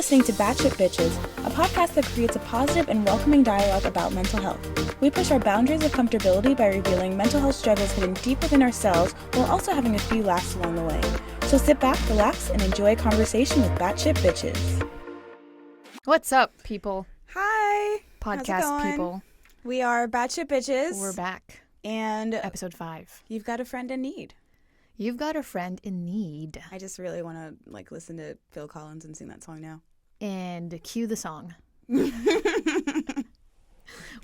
listening to Btches, a podcast that creates a positive and welcoming dialogue about mental health. We push our boundaries of comfortability by revealing mental health struggles hidden deep within ourselves while also having a few laughs along the way. So sit back, relax, and enjoy a conversation with Btches. What's up, people? Hi. Podcast people. We are Btches. We're back. And episode 5. You've got a friend in need. You've got a friend in need. I just really want to listen to Phil Collins and sing that song now. And cue the song. We're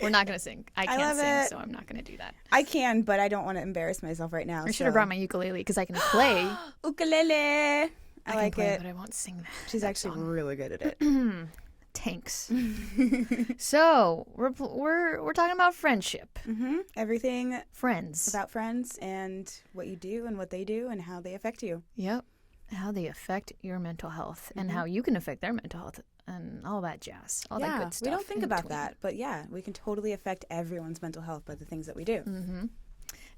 not going to sing. I can't sing, so I'm not going to do that. I can, but I don't want to embarrass myself right now. I should have brought my ukulele because I can play. Ukulele. I like can play, it. But I won't sing that. She's actually really good at it. Tanks. So we're talking about friendship. Mm-hmm. Everything friends about friends and what you do and what they do and how they affect you. Yep. How they affect your mental health and how you can affect their mental health and all that jazz. All that good stuff. We don't think about that, but yeah, we can totally affect everyone's mental health by the things that we do. Mm-hmm.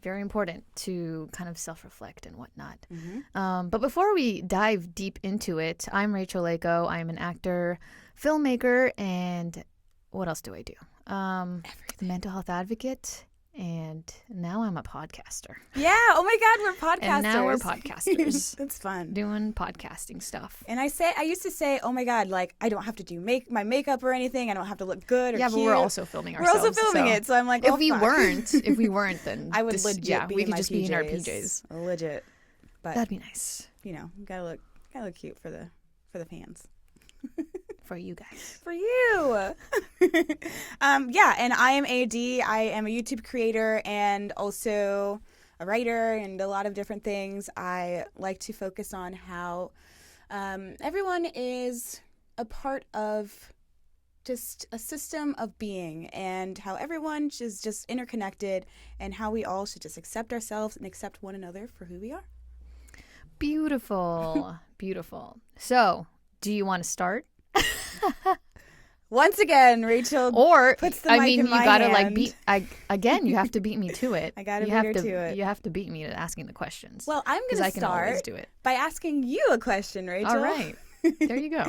Very important to kind of self-reflect and whatnot. Mm-hmm. But before we dive deep into it, I'm Rachel Lako. I'm an actor, filmmaker, and what else do I do? Mental health advocate, and now I'm a podcaster. Yeah. Oh my God, we're podcasters. And now we're podcasters. That's fun. Doing podcasting stuff. And I used to say, oh my God, I don't have to do my makeup or anything. I don't have to look good or cute. But we're also filming ourselves. We're also filming it, so I'm like, if we weren't, then I would legit be we in could my just PJs. be in our PJs. Legit. But that'd be nice. You know, gotta look cute for the fans. For you guys. For you. Yeah, and I am AD. I am a YouTube creator and also a writer and a lot of different things. I like to focus on how everyone is a part of just a system of being and how everyone is just interconnected and how we all should just accept ourselves and accept one another for who we are. Beautiful. Beautiful. So, do you want to start? Once again, Rachel puts the mic in my gotta hand. Again, you have to beat me to it. I gotta beat her to it. You have to beat me to asking the questions. Well, I'm gonna start by asking you a question, Rachel. All right. There you go.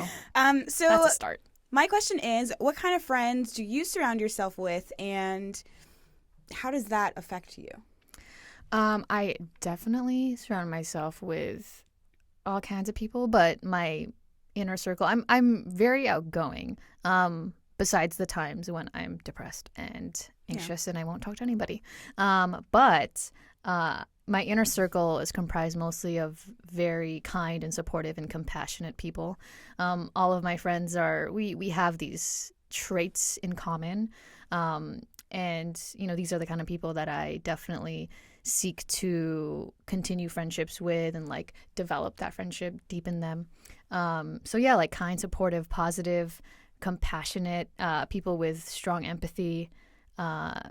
So that's a start. My question is, what kind of friends do you surround yourself with, and how does that affect you? I definitely surround myself with all kinds of people, but my inner circle, I'm very outgoing, besides the times when I'm depressed and anxious and I won't talk to anybody. But my inner circle is comprised mostly of very kind and supportive and compassionate people. All of my friends we have these traits in common. And, these are the kind of people that I definitely seek to continue friendships with and develop that friendship, deepen them. So yeah, kind, supportive, positive, compassionate, people with strong empathy,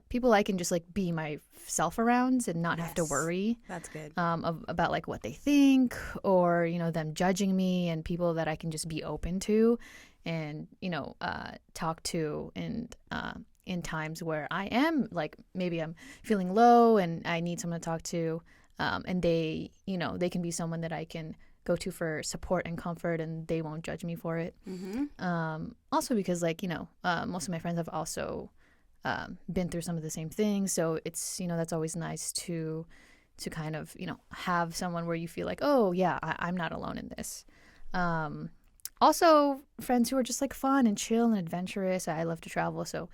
people I can just be myself around and not have to worry. That's good. About what they think or, them judging me, and people that I can just be open to and, talk to and, in times where I am maybe I'm feeling low and I need someone to talk to, and they can be someone that I can go to for support and comfort, and they won't judge me for it. Mm-hmm. Also because most of my friends have also been through some of the same things, so it's that's always nice to kind of have someone where you feel oh yeah, I'm not alone in this. Also, friends who are just fun and chill and adventurous. I love to travel, so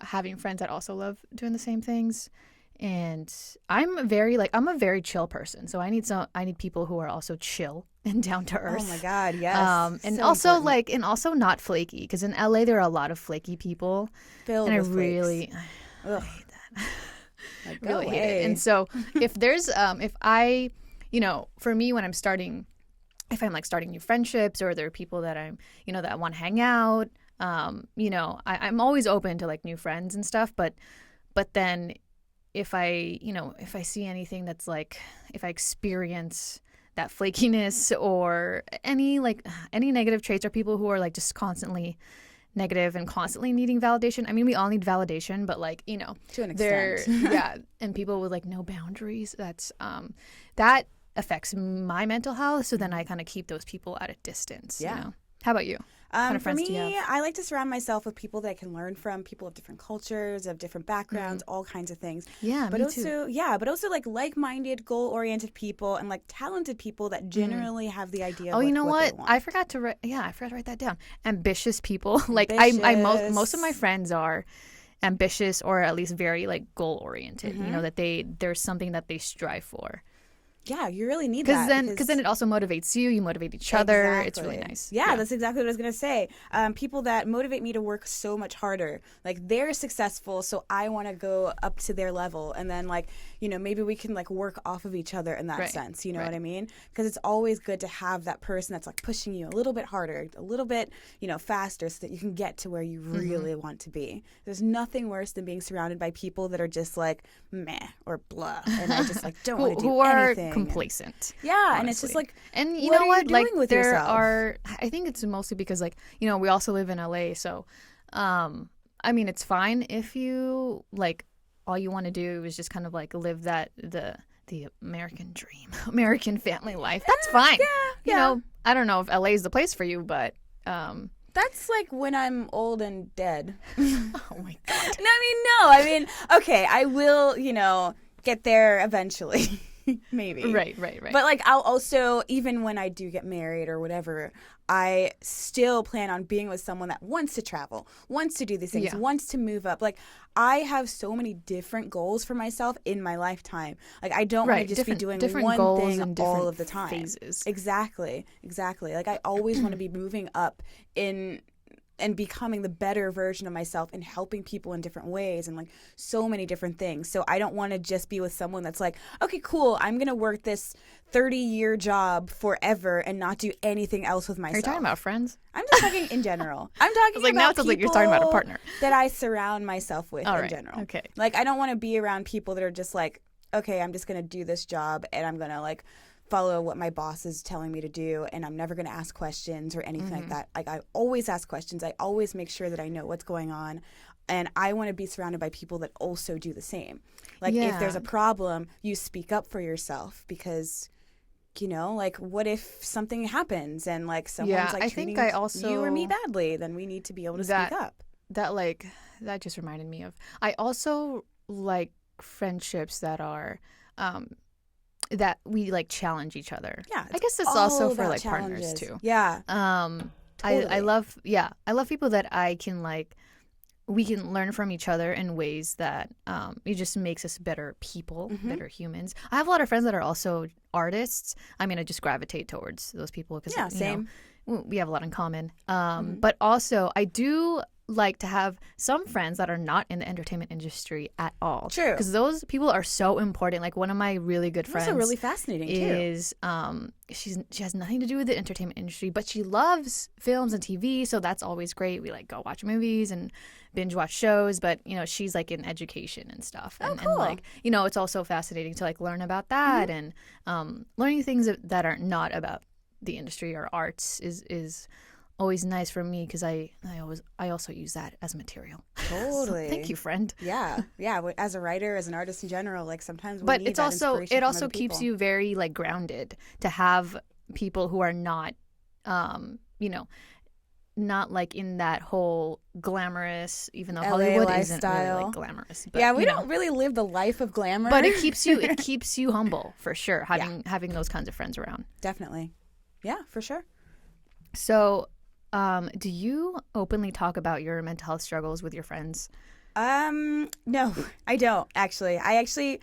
having friends that also love doing the same things. And I'm a very chill person, so I need people who are also chill and down to earth. Oh my God, yes. And so also important. and also not flaky, because in LA there are a lot of flaky people, Filled and with I really Ugh. hate that. Really hate it. And so if there's if I for me when I'm starting. If I'm starting new friendships, or there are people that I'm, that want to hang out, I'm always open to new friends and stuff. But then if I see anything that's if I experience that flakiness or any negative traits, or people who are just constantly negative and constantly needing validation. I mean, we all need validation, but to an extent. yeah. And people with no boundaries, that's, that affects my mental health. So then I kind of keep those people at a distance. Yeah. You know? How about you? What kind of For friends do you me, have? I like to surround myself with people that I can learn from, people of different cultures, of different backgrounds, all kinds of things. Yeah, But me also, too. but also like-minded, goal-oriented people and like talented people that generally have the idea of Oh, you like know what they what? want. I forgot to write. Yeah, I forgot to write that down. Ambitious people. Like most of my Ambitious. friends are ambitious or at least very like goal oriented. You know that there's something that they strive for. Yeah, you really need Because that then it also motivates you. You motivate each other. It's really Exactly. nice. Yeah, that's exactly what I was going to say. People that motivate me to work so much harder. Like, they're successful, so I want to go up to their level. And then, like, you know, maybe we can, like, work off of each other in that sense. You know what I mean? Because it's always good to have that person that's, like, pushing you a little bit harder, a little bit, you know, faster so that you can get to where you really want to be. There's nothing worse than being surrounded by people that are just, like, meh or blah. And I just, like, don't want to do who are anything. complacent. Yeah, honestly. and it's just like, and you what know are what? you doing Like with there yourself? are. I think it's mostly because like you know we also live in LA, so I mean it's fine if you like all you want to do is just kind of like live that the American dream, American family life. That's fine. You know, I don't know if LA is the place for you, but That's like when I'm old and dead. oh my god. I mean, okay, I will, you know, get there eventually. Maybe. Right. But like I'll also, even when I do get married or whatever, I still plan on being with someone that wants to travel, wants to do these things, wants to move up. Like I have so many different goals for myself in my lifetime. Like I don't want to just be doing one goals thing and all of the time. Phases. Exactly. Like I always want to be moving up in and becoming the better version of myself and helping people in different ways and like so many different things. So I don't want to just be with someone that's like, okay, cool, I'm going to work this 30-year job forever and not do anything else with myself. Are you talking about friends? I'm just talking in general. I'm talking like, about now it sounds like you're talking about a partner. that I surround myself with in general. Okay. Like I don't want to be around people that are just like, okay, I'm just going to do this job and I'm going to like follow what my boss is telling me to do and I'm never going to ask questions or anything like that. Like I always ask questions. I always make sure that I know what's going on and I want to be surrounded by people that also do the same. Like if there's a problem, you speak up for yourself because you know, like what if something happens and like someone's like treating you or me badly, then we need to be able to speak up. That just reminded me of I also like friendships that are that we like challenge each other. Yeah, I guess it's also for like partners too. Yeah. Totally. I love people that I can like we can learn from each other in ways that it just makes us better people, better humans. I have a lot of friends that are also artists. I mean, I just gravitate towards those people because same. We have a lot in common. But also I do like to have some friends that are not in the entertainment industry at all. True. Because those people are so important. Like one of my really good friends also really fascinating is she has nothing to do with the entertainment industry, but she loves films and TV, so that's always great. We like go watch movies and binge watch shows, but you know, she's like in education and stuff. And, cool. and like, you know, it's also fascinating to like learn about that and learning things that are not about the industry or arts is always nice for me because I also use that as material. Totally. So, thank you, friend. Yeah. As a writer, as an artist in general, like sometimes we but need it's that also inspiration it from also other keeps people. you very like grounded to have people who are not, you know, not like in that whole glamorous, even though LA Hollywood lifestyle. isn't really like glamorous. But, yeah, we don't really live the life of glamour. But it keeps you humble for sure. Having those kinds of friends around. Definitely. Yeah, for sure. So, do you openly talk about your mental health struggles with your friends? No, I don't actually. I actually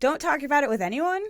don't talk about it with anyone.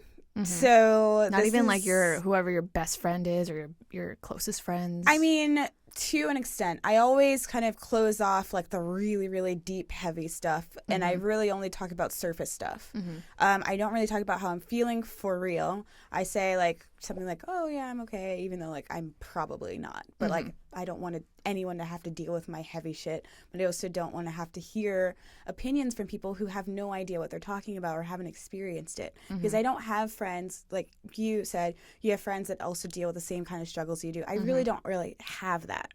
So not even like whoever your best friend is or your closest friends. I mean, to an extent, I always kind of close off like the really, really deep, heavy stuff, and I really only talk about surface stuff. I don't really talk about how I'm feeling for real. I say like something like, "Oh yeah, I'm okay," even though like I'm probably not. But like I don't want anyone to have to deal with my heavy shit, but I also don't want to have to hear opinions from people who have no idea what they're talking about or haven't experienced it. Because I don't have friends, like you said, you have friends that also deal with the same kind of struggles you do. I really don't really have that.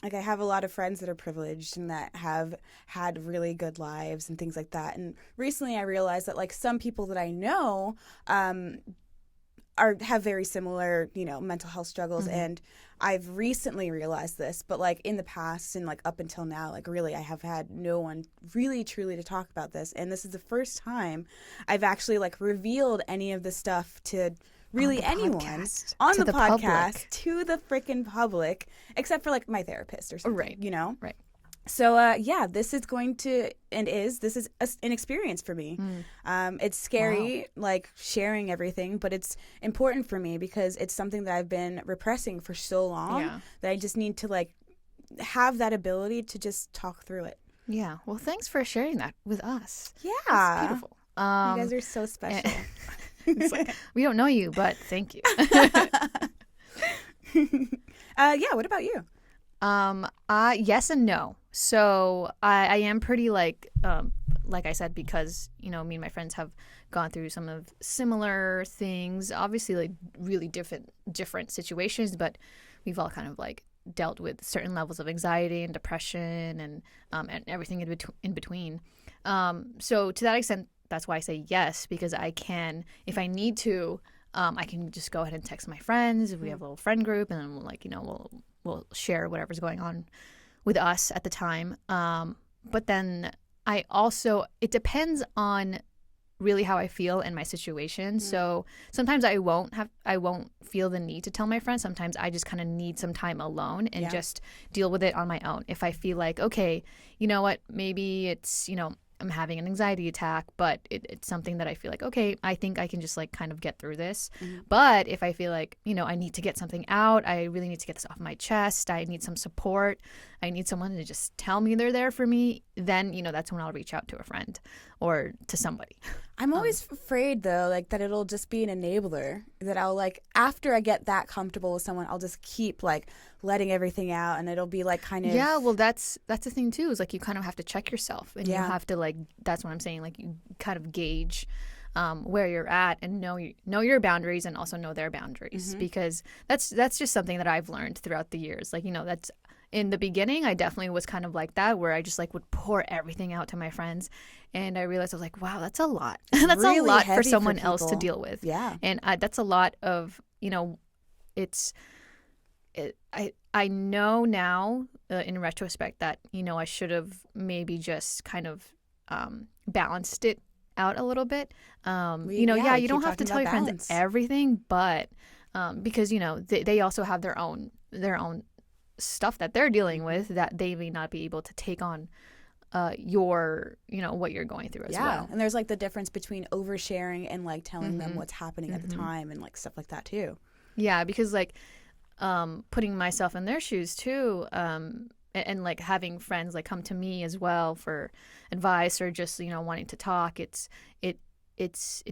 like I have a lot of friends that are privileged and that have had really good lives and things like that. And recently I realized that like some people that I know have very similar, mental health struggles. Mm-hmm. And I've recently realized this, but like in the past and like up until now, like really I have had no one really truly to talk about this. And this is the first time I've actually like revealed any of this stuff to really anyone on the podcast to the freaking public, except for like my therapist or something, Right. Right. So this is going to this is an experience for me. It's scary, like sharing everything, but it's important for me because it's something that I've been repressing for so long that I just need to like have that ability to just talk through it. Yeah. Well, thanks for sharing that with us. Yeah, it's beautiful. You guys are so special. It's like, we don't know you, but thank you. What about you? Yes and no. So I am pretty like I said, because, me and my friends have gone through some of similar things, obviously like really different situations, but we've all kind of like dealt with certain levels of anxiety and depression and everything in between. So to that extent, that's why I say yes, because I can, if I need to, I can just go ahead and text my friends. We have a little friend group, and then we'll share whatever's going on with us at the time. But then it depends on really how I feel in my situation. So sometimes I won't feel the need to tell my friends. Sometimes I just kind of need some time alone and just deal with it on my own. If I feel like, okay, you know what, maybe it's, I'm having an anxiety attack, but it's something that I feel like, okay, I think I can just like kind of get through this. But if I feel like, I need to get something out, I really need to get this off my chest, I need some support, I need someone to just tell me they're there for me, then, that's when I'll reach out to a friend or to somebody. I'm always afraid though, like that it'll just be an enabler, that I'll like, after I get that comfortable with someone, I'll just keep like letting everything out, and it'll be like kind of. Yeah, well, that's the thing too, is like you kind of have to check yourself, and you have to like, that's what I'm saying, like you kind of gauge where you're at and know your boundaries, and also know their boundaries, because that's just something that I've learned throughout the years. Like, that's in the beginning, I definitely was kind of like that, where I just like would pour everything out to my friends, and I realized I was like, wow, that's a lot. That's really a lot for someone else to deal with. Yeah, and that's a lot of I know now in retrospect that I should have maybe just kind of balanced it out a little bit. You don't have to tell your friends everything, but because they also have their own stuff that they're dealing with, that they may not be able to take on your what you're going through as well. And there's like the difference between oversharing and like telling them what's happening at the time, and like stuff like that too. Yeah, because like putting myself in their shoes too, and like having friends like come to me as well for advice, or just wanting to talk, it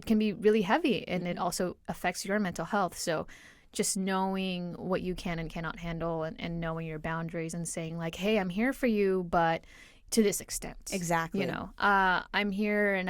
can be really heavy, and it also affects your mental health. So just knowing what you can and cannot handle, and knowing your boundaries, and saying like, hey, I'm here for you, but to this extent. Exactly. I'm here, and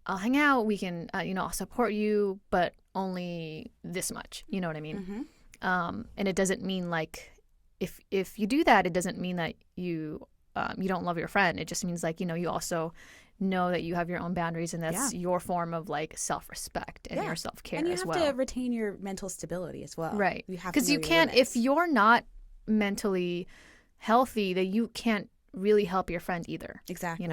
I'll hang out, we can I'll support you, but only this much, you know what I mean? And it doesn't mean like, if you do that, it doesn't mean that you don't love your friend. It just means like, you also know that you have your own boundaries, and that's your form of like self-respect and your self-care as well. And you have to retain your mental stability as well. Right. Because you can't, if you're not mentally healthy, that you can't really help your friend either. Exactly.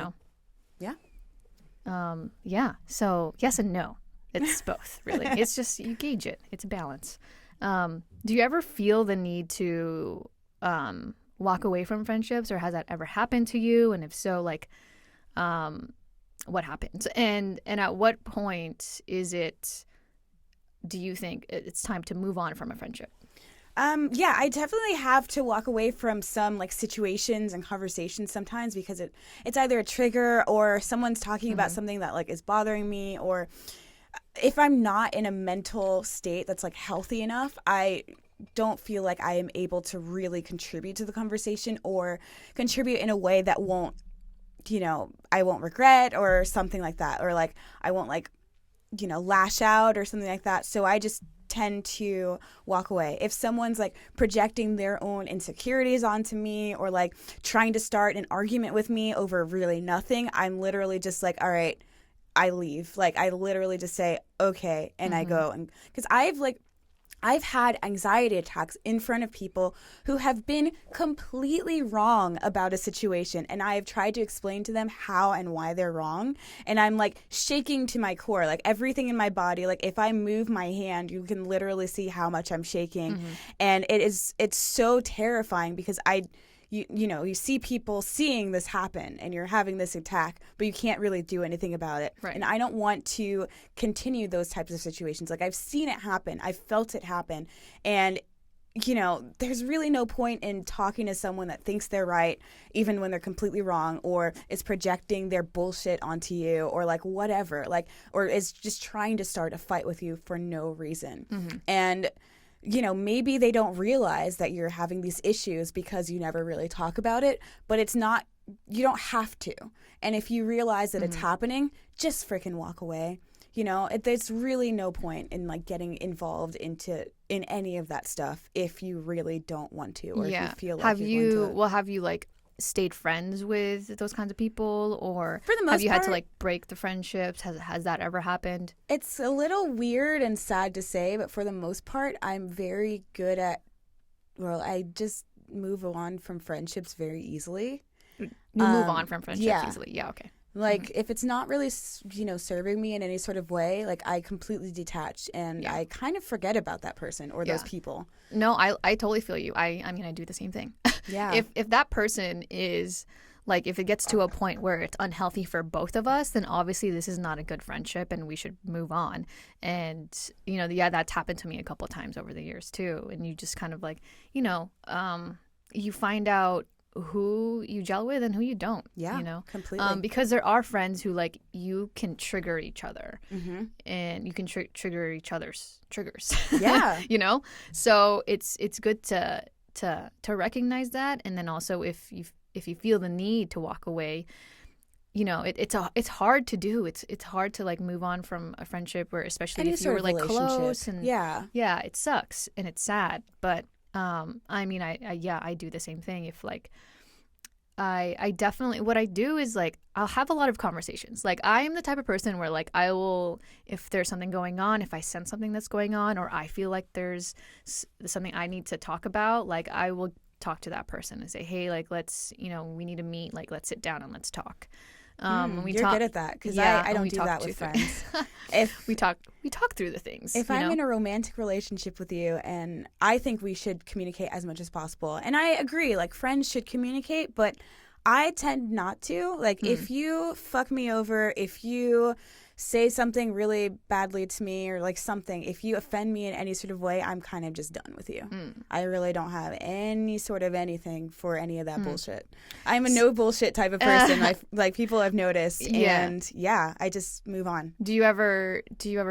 Yeah. So yes and no. It's both, really. It's just, you gauge it. It's a balance. Do you ever feel the need to walk away from friendships, or has that ever happened to you? And if so, like, what happens? And at what point do you think it's time to move on from a friendship? I definitely have to walk away from some like situations and conversations sometimes, because it's either a trigger, or someone's talking about something that like is bothering me, or if I'm not in a mental state that's like healthy enough, I don't feel like I am able to really contribute to the conversation, or contribute in a way that won't, I won't regret, or something like that, or like I won't like, lash out or something like that. So I just tend to walk away. If someone's like projecting their own insecurities onto me or like trying to start an argument with me over really nothing, I'm literally just like, all right, I leave. Like I literally just say, okay, and I go. And because I've had anxiety attacks in front of people who have been completely wrong about a situation. And I have tried to explain to them how and why they're wrong. And I'm like shaking to my core, like everything in my body. Like if I move my hand, you can literally see how much I'm shaking. And it's so terrifying because you see people seeing this happen and you're having this attack, but you can't really do anything about it. Right. And I don't want to continue those types of situations. Like I've seen it happen. I've felt it happen. And, there's really no point in talking to someone that thinks they're right, even when they're completely wrong, or is projecting their bullshit onto you, or like whatever, like, or is just trying to start a fight with you for no reason. And maybe they don't realize that you're having these issues because you never really talk about it, but it's not, you don't have to. And if you realize that it's happening, just freaking walk away. There's really no point in like getting involved in any of that stuff if you really don't want to, or if you feel like have you like stayed friends with those kinds of people, or for the most have you had part, to like break the friendships? Has that ever happened? It's a little weird and sad to say, but for the most part, I'm very good at, I just move on from friendships very easily. You move on from friendships easily. Yeah, okay. Like if it's not really, serving me in any sort of way, like I completely detach and I kind of forget about that person or those people. No, I totally feel you. I mean, I do the same thing. Yeah. If that person is like, if it gets to a point where it's unhealthy for both of us, then obviously this is not a good friendship and we should move on. And, that's happened to me a couple of times over the years too. And you just kind of like, you find out who you gel with and who you don't. Yeah, completely. Because there are friends who like you can trigger each other, and you can trigger each other's triggers. Yeah. So it's good to recognize that, and then also if you feel the need to walk away, it's hard to do. It's hard to like move on from a friendship, where especially if you were like close, and it sucks and it's sad, but. I mean, I do the same thing. If like, I definitely, what I do is like, I'll have a lot of conversations. Like I am the type of person where like, I will, if there's something going on, if I sense something that's going on, or I feel like there's something I need to talk about, like I will talk to that person and say, hey, like, let's, we need to meet, like, let's sit down and let's talk. You're good at that, because I don't do that with friends. If we talk through the things. If I'm in a romantic relationship with you, and I think we should communicate as much as possible, and I agree, like friends should communicate, but I tend not to. Like if you fuck me over, if you say something really badly to me, or like something, if you offend me in any sort of way, I'm kind of just done with you. I really don't have any sort of anything for any of that bullshit. I'm a no bullshit type of person. Like people have noticed, and I just move on. Do you ever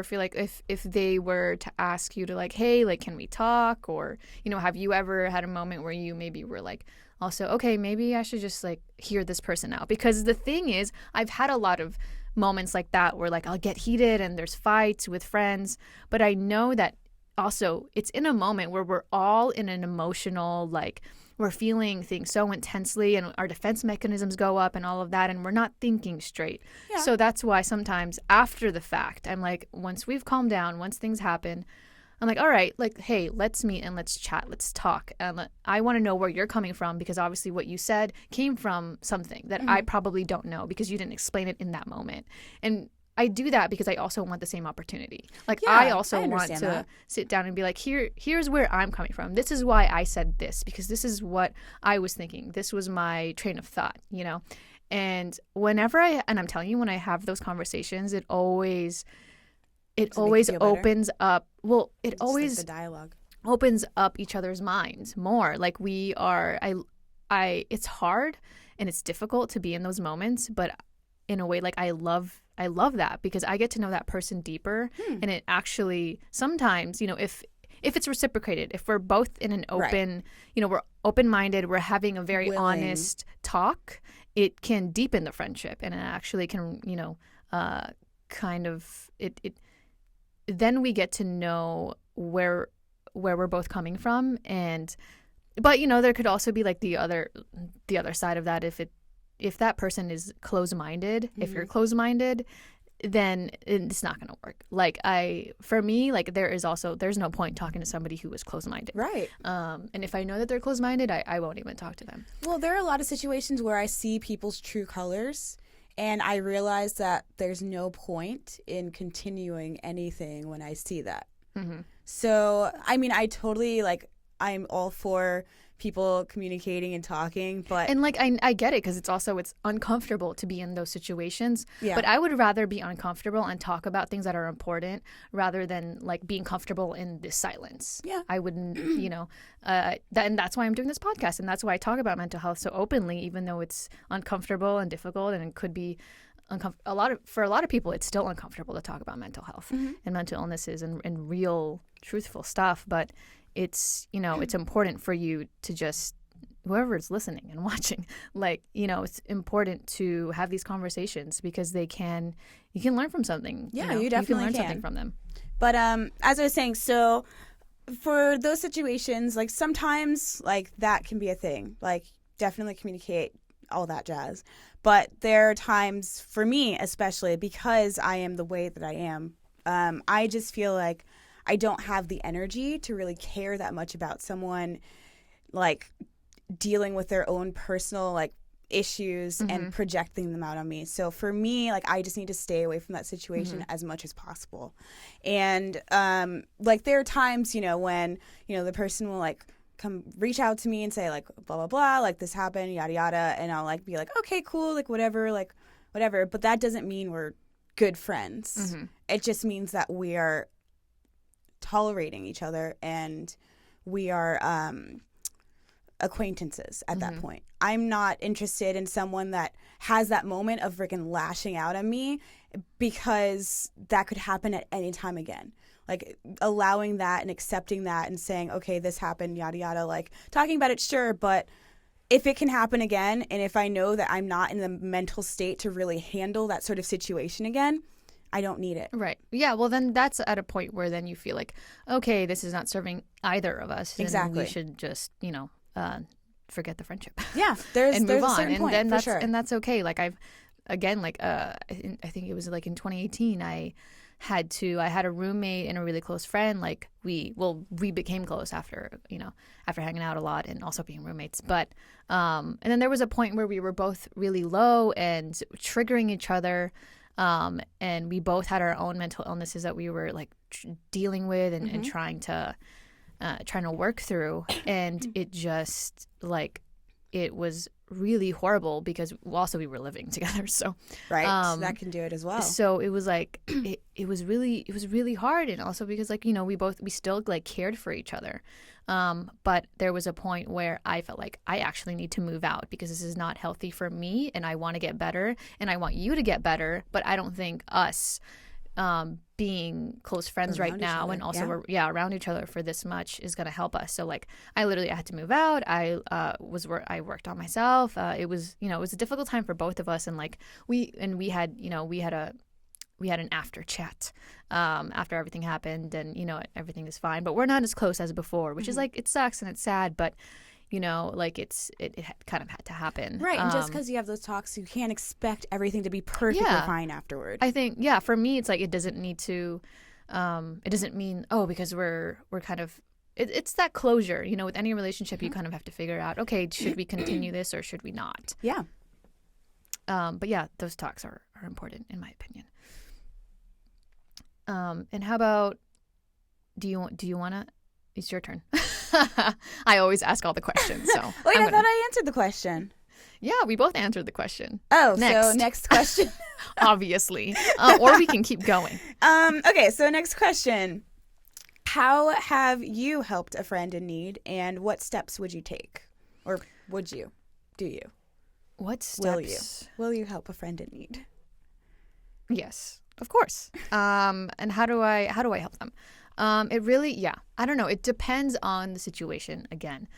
feel like if they were to ask you to like, hey, like, can we talk? Or have you ever had a moment where you maybe were like, also, okay, maybe I should just like hear this person out? Because the thing is, I've had a lot of moments like that where like I'll get heated and there's fights with friends, but I know that also it's in a moment where we're all in an emotional, like we're feeling things so intensely and our defense mechanisms go up and all of that, and we're not thinking straight. So that's why sometimes after the fact, I'm like, once we've calmed down, once things happen, I'm like, all right, like, hey, let's meet and let's chat, let's talk. And I want to know where you're coming from, because obviously what you said came from something that I probably don't know because you didn't explain it in that moment. And I do that because I also want the same opportunity. Like, I also want to sit down and be like, here's where I'm coming from. This is why I said this, because this is what I was thinking. This was my train of thought, And whenever I'm telling you, when I have those conversations, it always opens up. Well, it always like the dialogue opens up each other's minds more. Like it's hard and it's difficult to be in those moments, but in a way, like I love that, because I get to know that person deeper. And it actually sometimes, if it's reciprocated, if we're both in an open, we're open-minded, we're having a very honest talk, it can deepen the friendship, and it actually can, kind of it then we get to know where we're both coming from. And but there could also be like the other side of that. If that person is close-minded, if you're close-minded, then it's not going to work. Like for me, like there's no point talking to somebody who is close-minded. Right. And if I know that they're close-minded, I won't even talk to them. Well, there are a lot of situations where I see people's true colors, and I realize that there's no point in continuing anything when I see that. Mm-hmm. So, I mean, I totally, like, I'm all for people communicating and talking, but and like I get it, because it's uncomfortable to be in those situations. Yeah. But I would rather be uncomfortable and talk about things that are important rather than like being comfortable in this silence. Yeah. I wouldn't, and that's why I'm doing this podcast, and that's why I talk about mental health so openly, even though it's uncomfortable and difficult, and it could be for a lot of people it's still uncomfortable to talk about mental health and mental illnesses and real truthful stuff. But it's it's important for you to just, whoever is listening and watching, like it's important to have these conversations, because you can learn from something. Yeah, you definitely learn something from them. But as I was saying, so for those situations, like sometimes like that can be a thing, like definitely communicate, all that jazz. But there are times for me, especially because I am the way that I am, I just feel like I don't have the energy to really care that much about someone like dealing with their own personal like issues and projecting them out on me. So for me, like I just need to stay away from that situation as much as possible. And like there are times, when, the person will like come reach out to me and say like blah blah blah, like this happened, yada yada, and I'll like be like, okay, cool, like whatever. But that doesn't mean we're good friends. It just means that we are tolerating each other and we are acquaintances at that point. I'm not interested in someone that has that moment of freaking lashing out at me, because that could happen at any time again. Like allowing that and accepting that and saying, okay, this happened, yada yada, like talking about it, sure, but if it can happen again, and if I know that I'm not in the mental state to really handle that sort of situation again, I don't need it. Right. Yeah. Well, then that's at a point where then you feel like, okay, this is not serving either of us. Exactly. And we should just, forget the friendship. Yeah. There's and move a on. certain point, and then for sure. And that's okay. Like I think it was like in 2018, I had a roommate and a really close friend. Like we became close after hanging out a lot and also being roommates. But and then there was a point where we were both really low and triggering each other. And we both had our own mental illnesses that we were like dealing with and trying to work through. And it just like, it was really horrible because also we were living together. So right. That can do it as well. So it was like, it was really hard. And also because like, we still like cared for each other. But there was a point where I felt like I actually need to move out because this is not healthy for me, and I want to get better and I want you to get better. But I don't think us being close friends around right now and also yeah. we're around each other for this much is going to help us. So like I had to move out. I worked on myself. It was a difficult time for both of us, and like we had an after chat after everything happened, and everything is fine, but we're not as close as before, which is like, it sucks and it's sad, but like it kind of had to happen, right? And just because you have those talks, you can't expect everything to be perfectly fine afterward. I think for me it's like it doesn't need to it doesn't mean because we're kind of it's that closure. With any relationship you kind of have to figure out, okay, should we continue this or should we not? Yeah. But yeah, those talks are important in my opinion. And how about, do you want to? It's your turn. I always ask all the questions. So wait, I thought I answered the question. Yeah, we both answered the question. Oh, next. So next question. Obviously, or we can keep going. Okay, so next question: how have you helped a friend in need, and what steps would you take, or would you? Do you? What steps? Will you help a friend in need? Yes. Of course. And how do I help them? It really, I don't know. It depends on the situation again.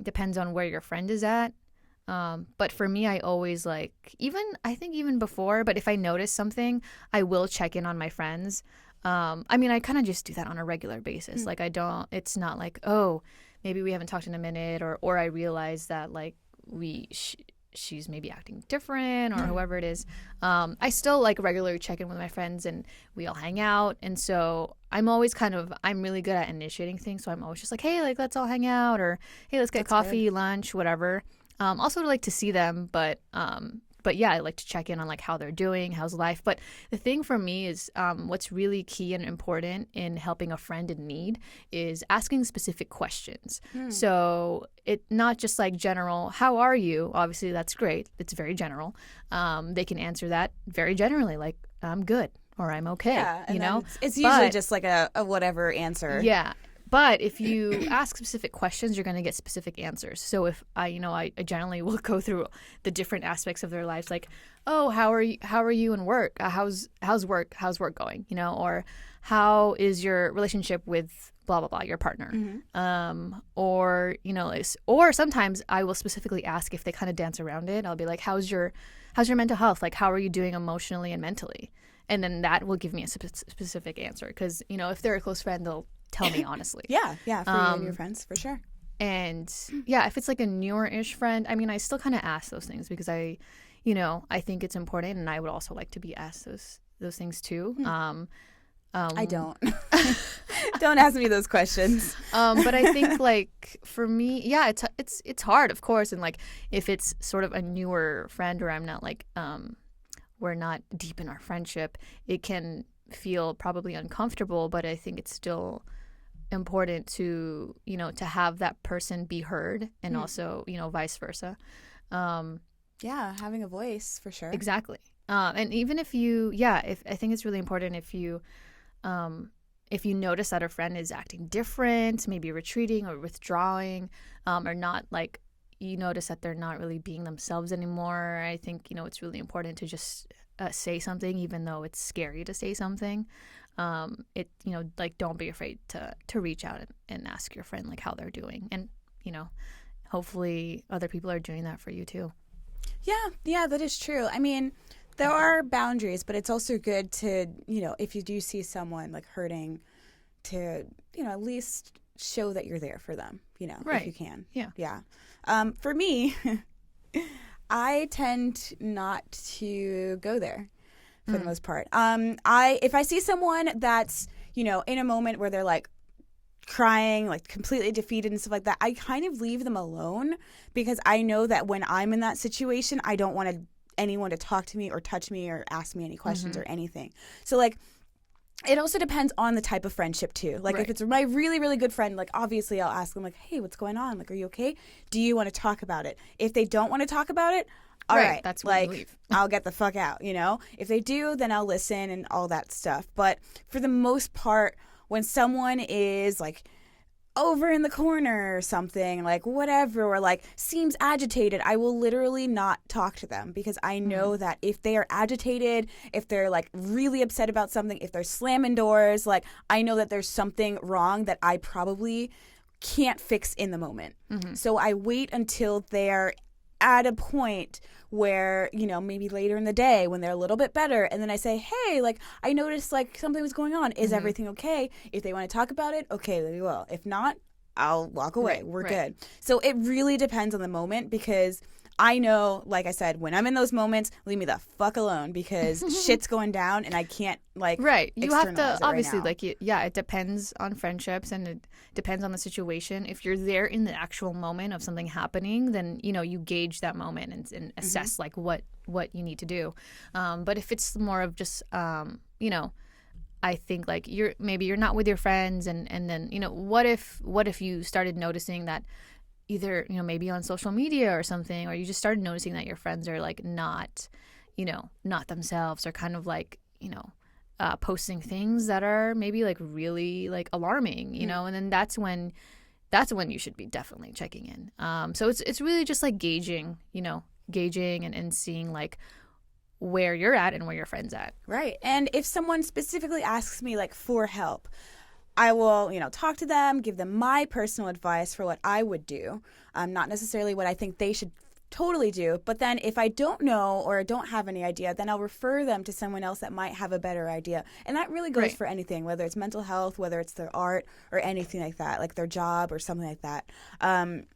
Depends on where your friend is at. But for me, I always I think even before, but if I notice something, I will check in on my friends. I mean, I kind of just do that on a regular basis. Like, I don't, it's not like, oh, maybe we haven't talked in a minute, or I realize that, like, she's maybe acting different, or whoever it is. I still, like, regularly check in with my friends, and we all hang out. And so I'm really good at initiating things. So I'm always just like, hey, like, let's all hang out, or hey, let's get That's coffee, good. lunch, whatever. Also like to see them, but yeah, I like to check in on like how they're doing, how's life. But the thing for me is, what's really key and important in helping a friend in need is asking specific questions. So it not just like general, how are you? Obviously, that's great. It's very general. They can answer that very generally, like, I'm good, or I'm okay, Yeah, you and then know? it's usually But just like a whatever answer. yeah. But if you ask specific questions, you're going to get specific answers. So if I generally will go through the different aspects of their lives, like, oh, how are you in work? How's work going? Or how is your relationship with blah blah blah, your partner? Or or sometimes I will specifically ask if they kind of dance around it. I'll be like, how's your mental health? Like, how are you doing emotionally and mentally? And then that will give me a specific answer, because if they're a close friend, they'll tell me honestly. Yeah, yeah, for you and your friends, for sure. And yeah, if it's like a newer-ish friend, I mean, I still kind of ask those things because I think it's important, and I would also like to be asked those things too. I don't. Don't ask me those questions. But I think, like, for me, yeah, it's hard, of course, and like if it's sort of a newer friend, or I'm not like we're not deep in our friendship, it can feel probably uncomfortable, but I think it's still important to to have that person be heard, and also vice versa. Yeah, having a voice, for sure. Exactly. And even if if I think it's really important, if you notice that a friend is acting different, maybe retreating or withdrawing, or not, like, you notice that they're not really being themselves anymore, I think it's really important to just say something, even though it's scary to say something. Like, don't be afraid to reach out and ask your friend like how they're doing, and hopefully other people are doing that for you too. Yeah, that is true. I mean, there are boundaries, but it's also good to, if you do see someone like hurting, to, at least show that you're there for them, Right. if you can. Yeah. Yeah. For me, I tend not to go there for the most part. If I see someone that's, in a moment where they're like crying, like completely defeated and stuff like that, I kind of leave them alone, because I know that when I'm in that situation, I don't want anyone to talk to me or touch me or ask me any questions or anything. So, like, it also depends on the type of friendship too. Like, Right. if it's my really, really good friend, like, obviously I'll ask them like, hey, what's going on? Like, are you okay? Do you want to talk about it? If they don't want to talk about it, all right, That's when you like, leave. I'll get the fuck out, If they do, then I'll listen and all that stuff. But for the most part, when someone is like over in the corner or something, like whatever, or like seems agitated, I will literally not talk to them, because I know that if they are agitated, if they're like really upset about something, if they're slamming doors, like, I know that there's something wrong that I probably can't fix in the moment. So I wait until they're at a point where, maybe later in the day when they're a little bit better, and then I say, hey, like, I noticed like something was going on. Is everything okay? If they want to talk about it, okay, we will. If not, I'll walk away. Right, We're right. good. So it really depends on the moment, because I know, like I said, when I'm in those moments, leave me the fuck alone, because shit's going down and I can't, like, Right. You have externalize to it obviously, right now. like, it depends on friendships, and it depends on the situation. If you're there in the actual moment of something happening, then you gauge that moment and assess like what you need to do. But if it's more of just I think, like, you're not with your friends, and then what if you started noticing that either maybe on social media or something, or you just started noticing that your friends are like not themselves, or kind of like posting things that are maybe like really like alarming, and then that's when you should be definitely checking in. So it's really just like gauging and seeing like where you're at and where your friend's at. Right. And if someone specifically asks me like for help, I will, talk to them, give them my personal advice for what I would do, not necessarily what I think they should totally do. But then if I don't know or don't have any idea, then I'll refer them to someone else that might have a better idea. And that really goes Right. for anything, whether it's mental health, whether it's their art or anything like that, like their job or something like that.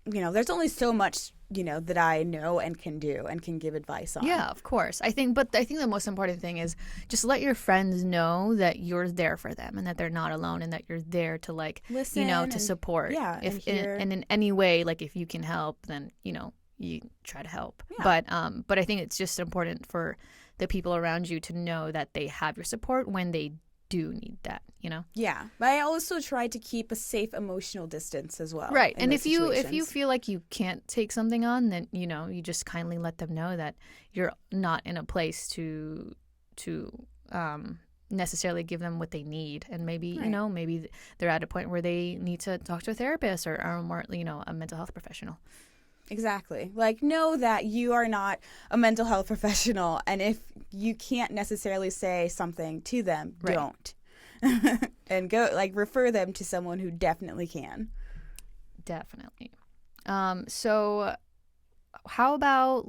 There's only so much, that I know and can do and can give advice on. Yeah, of course. I think the most important thing is just let your friends know that you're there for them and that they're not alone and that you're there to Listen to and, support. yeah, and hear. And in any way, like if you can help, then you try to help. Yeah. But I think it's just important for the people around you to know that they have your support when they do need that. Yeah, but I also try to keep a safe emotional distance as well. Right. in And those if you situations. feel like you can't take something on, then you just kindly let them know that you're not in a place to necessarily give them what they need, and maybe Right. maybe they're at a point where they need to talk to a therapist or more a mental health professional. Exactly. Like, know that you are not a mental health professional, and if you can't necessarily say something to them, Right. don't. And go, refer them to someone who definitely can. Definitely. So how about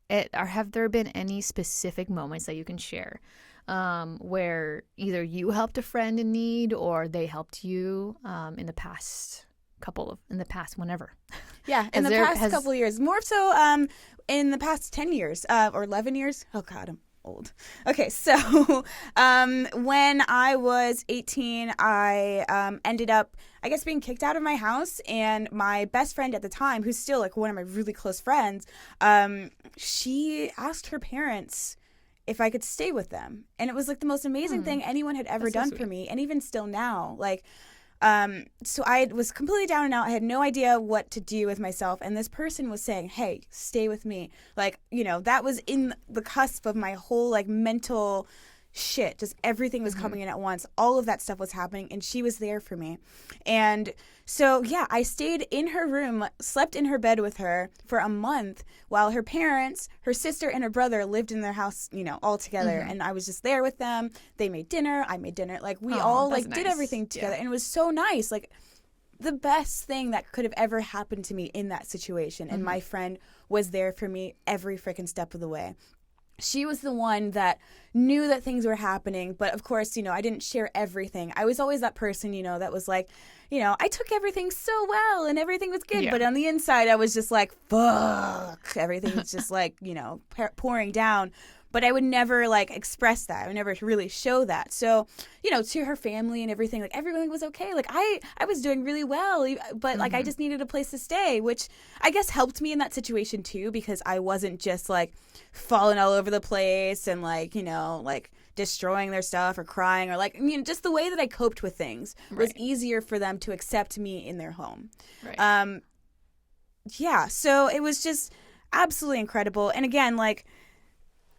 have there been any specific moments that you can share where either you helped a friend in need or they helped you in the past whenever? Yeah, in Has the there- past has- couple of years. More so in the past 10 years or 11 years. Oh, God, I'm old. Okay, so when I was 18, I ended up, I guess, being kicked out of my house. And my best friend at the time, who's still one of my really close friends, she asked her parents if I could stay with them. And it was the most amazing thing anyone had ever That's so done sweet. for me. And even still now, so I was completely down and out. I had no idea what to do with myself. And this person was saying, hey, stay with me. That was in the cusp of my whole mental shit. Just everything was coming in at once. All of that stuff was happening. And she was there for me. And so, yeah, I stayed in her room, slept in her bed with her for a month while her parents, her sister, and her brother lived in their house, all together. And I was just there with them. They made dinner. I made dinner. We Aw, all that's did nice. everything together. Yeah. And it was so nice. The best thing that could have ever happened to me in that situation. And my friend was there for me every freaking step of the way. She was the one that knew that things were happening, but of course, I didn't share everything. I was always that person, that was I took everything so well and everything was good, Yeah. but on the inside, I was just fuck, everything was just pouring down. But I would never express that. I would never really show that. So, to her family and everything, everything was okay. I was doing really well, but I just needed a place to stay, which I guess helped me in that situation too, because I wasn't just falling all over the place and destroying their stuff or crying or just the way that I coped with things was Right. easier for them to accept me in their home. Right. Yeah, so it was just absolutely incredible. And again,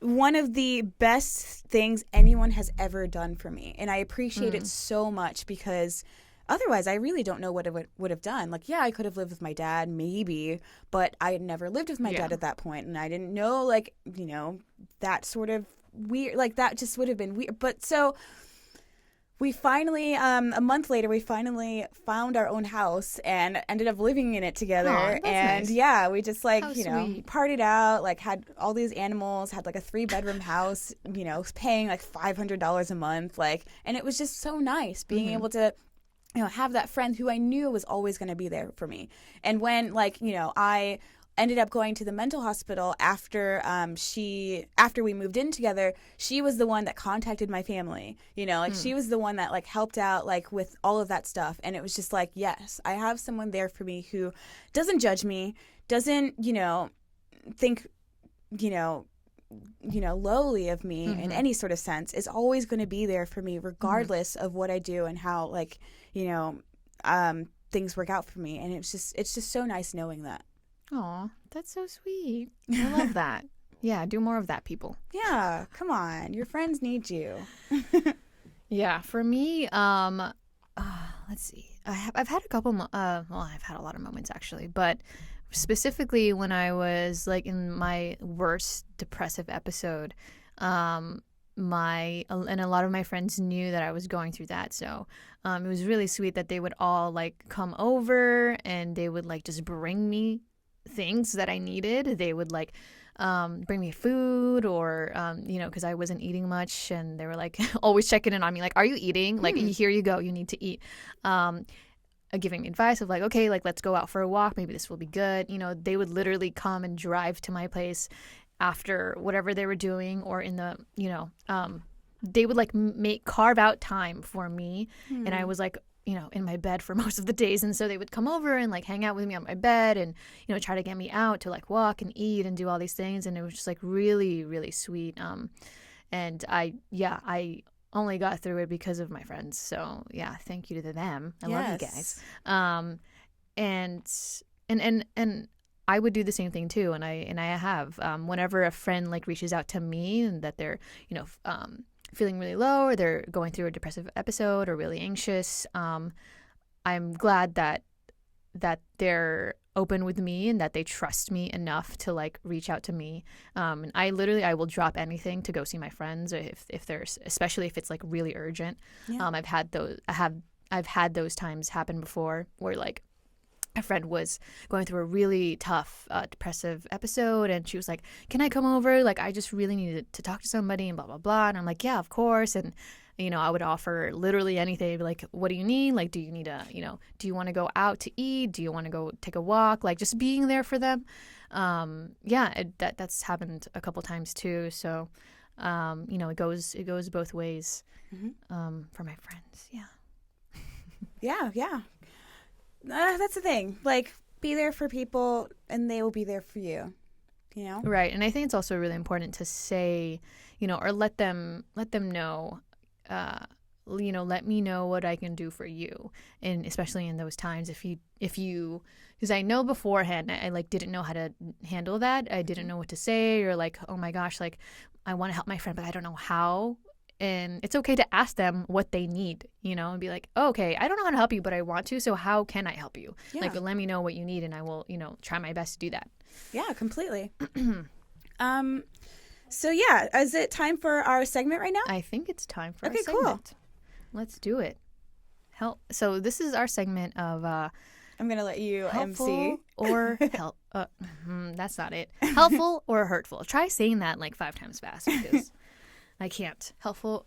one of the best things anyone has ever done for me. And I appreciate it so much because otherwise I really don't know what I would have done. Yeah, I could have lived with my dad, maybe, but I had never lived with my dad at that point, and I didn't know, that sort of weird, that just would have been weird. But so we finally, a month later, we finally found our own house and ended up living in it together. Aw, that's and nice. yeah, we just How sweet. partied out, had all these animals, had a 3-bedroom house, paying $500 a month, and it was just so nice being able to have that friend who I knew was always going to be there for me. And when I ended up going to the mental hospital after we moved in together, she was the one that contacted my family. She was the one that helped out with all of that stuff. And it was just yes, I have someone there for me who doesn't judge me, doesn't think lowly of me in any sort of sense, is always going to be there for me regardless of what I do and how things work out for me. And it's just so nice knowing that. Aw, that's so sweet. I love that. Yeah, do more of that, people. Yeah, come on, your friends need you. Yeah, for me, let's see. I've had a couple. I've had a lot of moments actually, but specifically when I was in my worst depressive episode, and a lot of my friends knew that I was going through that, so it was really sweet that they would all come over and they would just bring me things that I needed. They would like bring me food or, because I wasn't eating much, and they were like always checking in on me, like, are you eating? Like, here you go, you need to eat. Giving me advice of like, okay, like let's go out for a walk. Maybe this will be good. They would literally come and drive to my place after whatever they were doing, or in the, they would like carve out time for me. And I was like, in my bed for most of the days. And so they would come over and like hang out with me on my bed and, try to get me out to like walk and eat and do all these things. And it was just like really, really sweet. And I only got through it because of my friends. So yeah, thank you to them. I love you guys. And I would do the same thing too. And I have, whenever a friend like reaches out to me and that they're, feeling really low, or they're going through a depressive episode or really anxious, I'm glad that they're open with me and that they trust me enough to like reach out to me. And I will drop anything to go see my friends if there's, especially if it's like really urgent. Yeah. I've had those times happen before where like a friend was going through a really tough depressive episode, and she was like, can I come over? Like, I just really needed to talk to somebody and blah, blah, blah. And I'm like, yeah, of course. And, I would offer literally anything. Like, what do you need? Like, do you need do you want to go out to eat? Do you want to go take a walk? Like, just being there for them. That's happened a couple times too. So, it goes both ways, for my friends. Yeah. Yeah. That's the thing. Like, be there for people and they will be there for you. Right. And I think it's also really important to say, or let them know, let me know what I can do for you. And especially in those times, if you, because I know beforehand, I like didn't know how to handle that. I didn't know what to say, or like, oh my gosh, like I want to help my friend, but I don't know how. And it's okay to ask them what they need, and be like, oh, okay, I don't know how to help you, but I want to. So how can I help you? Yeah. Like, let me know what you need, and I will, try my best to do that. Yeah, completely. So yeah, is it time for our segment right now? I think it's time for our segment. Cool. Let's do it. So this is our segment of I'm gonna let you MC or help. That's not it. Helpful or hurtful. Try saying that like 5 times fast, because I can't. Helpful.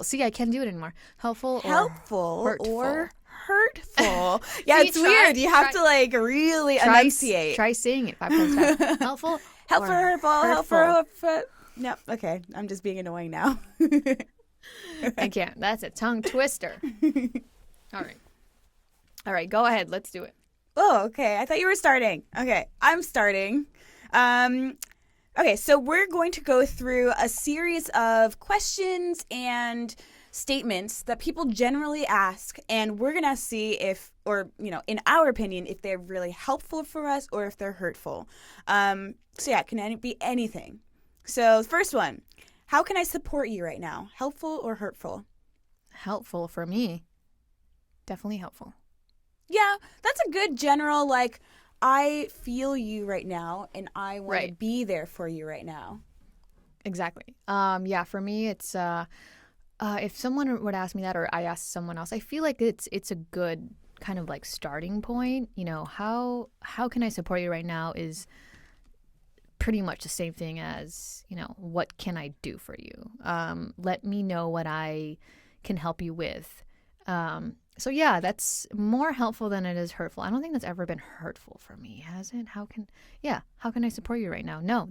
See, I can't do it anymore. Helpful or hurtful. Yeah, see, it's weird. You have to like really enunciate. Try saying it 5 times fast. Helpful. Hurtful. No, okay. I'm just being annoying now. I can't. That's a tongue twister. All right. Go ahead. Let's do it. Oh, okay. I thought you were starting. Okay, I'm starting. Okay, so we're going to go through a series of questions and statements that people generally ask, and we're going to see if, or, in our opinion, if they're really helpful for us or if they're hurtful. So yeah, it can be anything. So the first one, how can I support you right now? Helpful or hurtful? Helpful for me. Definitely helpful. Yeah, that's a good general, like, I feel you right now, and I want to be there for you right now. Exactly. Yeah, for me, it's if someone would ask me that, or I ask someone else, I feel like it's a good kind of like starting point. How can I support you right now is pretty much the same thing as, what can I do for you? Let me know what I can help you with. So yeah, that's more helpful than it is hurtful. I don't think that's ever been hurtful for me, has it? How can I support you right now? No,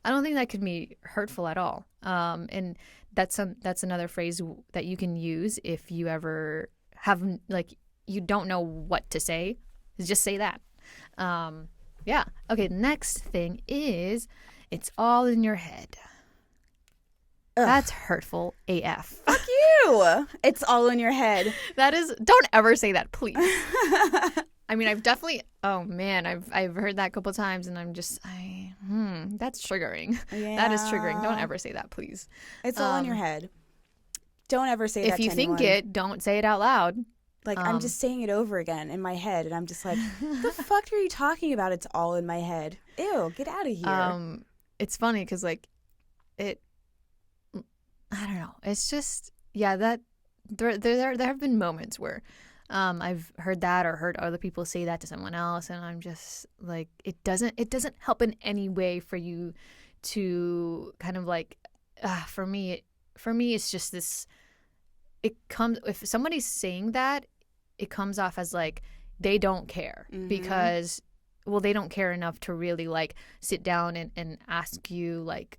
I don't think that could be hurtful at all. And that's another phrase that you can use if you ever have, like, you don't know what to say. Just say that. Yeah. Okay. Next thing is, it's all in your head. Ugh. That's hurtful AF. Fuck you. It's all in your head. Don't ever say that, please. I mean, I've heard that a couple times, and I'm just, that's triggering. Yeah. That is triggering. Don't ever say that, please. It's all in your head. Don't ever say that to anyone. If you think it, don't say it out loud. Like, I'm just saying it over again in my head, and I'm just like, the fuck are you talking about? It's all in my head. Ew, get out of here. It's funny because, like, I don't know. It's just, yeah, that there have been moments where I've heard that or heard other people say that to someone else, and I'm just like, it doesn't help in any way for you to kind of like, for me, it's just this. It comes if somebody's saying that, it comes off as like they don't care because, well, they don't care enough to really like sit down and ask you like,